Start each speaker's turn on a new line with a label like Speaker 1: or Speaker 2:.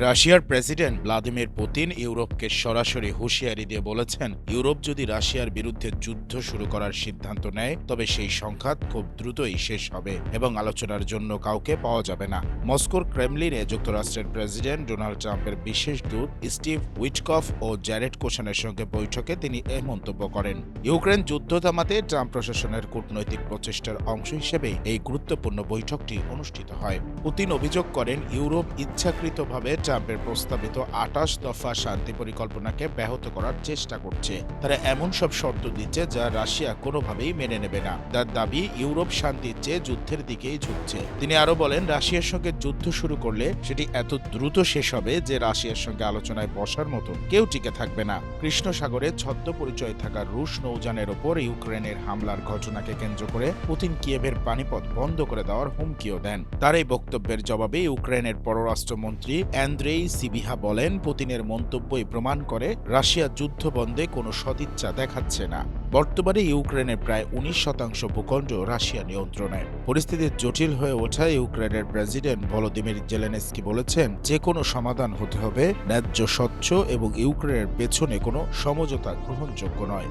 Speaker 1: রাশিয়ার president Vladimir Putin ইউরোপকে সরাসরি হুঁশিয়ারি দিয়ে বলেছেন, ইউরোপ যদি রাশিয়ার বিরুদ্ধে যুদ্ধ শুরু করার সিদ্ধান্ত নেয় তবে সেই সংঘাত খুব দ্রুতই শেষ হবে এবং আলোচনার জন্য কাউকে পাওয়া যাবে না। মস্কোর ক্রেমলিনে যুক্তরাষ্ট্রের প্রেসিডেন্ট ডোনাল্ড ট্রাম্পের বিশেষ দূত স্টিভ উইটকফ ও জ্যারেড কোশনের সঙ্গে বৈঠকে তিনি এ মন্তব্য করেন। ইউক্রেন যুদ্ধ থামাতে ট্রাম্প প্রশাসনের কূটনৈতিক প্রচেষ্টার অংশ হিসেবে এই গুরুত্বপূর্ণ বৈঠকটি অনুষ্ঠিত হয়। পুতিন অভিযোগ করেন, ইউরোপ ইচ্ছাকৃতভাবে ট্রাম্পের প্রস্তাবিত ২৮ দফা শান্তি পরিকল্পনাকে ব্যাহত করার চেষ্টা করছে। তারা এমন সব শর্ত দিচ্ছে যা রাশিয়া কোনোভাবেই মেনে নেবে না। তার দাবি, ইউরোপ শান্তির চেয়ে যুদ্ধের দিকেই ঝুঁকছে। তিনি আরও বলেন, রাশিয়ার সঙ্গে যুদ্ধ শুরু করলে সেটি এত দ্রুত শেষ হবে যে রাশিয়ার সঙ্গে আলোচনায় বসার মতো কেউ টিকে থাকবে না। কৃষ্ণ সাগরে ছদ্ম পরিচয় থাকা রুশ নৌযানের ওপর ইউক্রেনের হামলার ঘটনাকে কেন্দ্র করে পুতিন কিয়েভের পানিপথ বন্ধ করে দেওয়ার হুমকিও দেন। তার এই বক্তব্যের জবাবে ইউক্রেনের পররাষ্ট্রমন্ত্রী অ্যান্দ্রেই সিবিহা বলেন, পুতিনের মন্তব্যই প্রমাণ করে রাশিয়া যুদ্ধ বন্ধে কোনো সদিচ্ছা দেখাচ্ছে না। বর্তমানে ইউক্রেনের প্রায় ১৯% ভূখণ্ড রাশিয়া নিয়ন্ত্রণে। পরিস্থিতি জটিল হয়ে ওঠায় ইউক্রেনের প্রেসিডেন্ট ভলোদিমির জেলেনস্কি বলেছেন, যে কোনো সমাধান হতে হবে ন্যায্য, স্বচ্ছ এবং ইউক্রেনের পেছনে কোনো সমঝোতা গ্রহণযোগ্য নয়।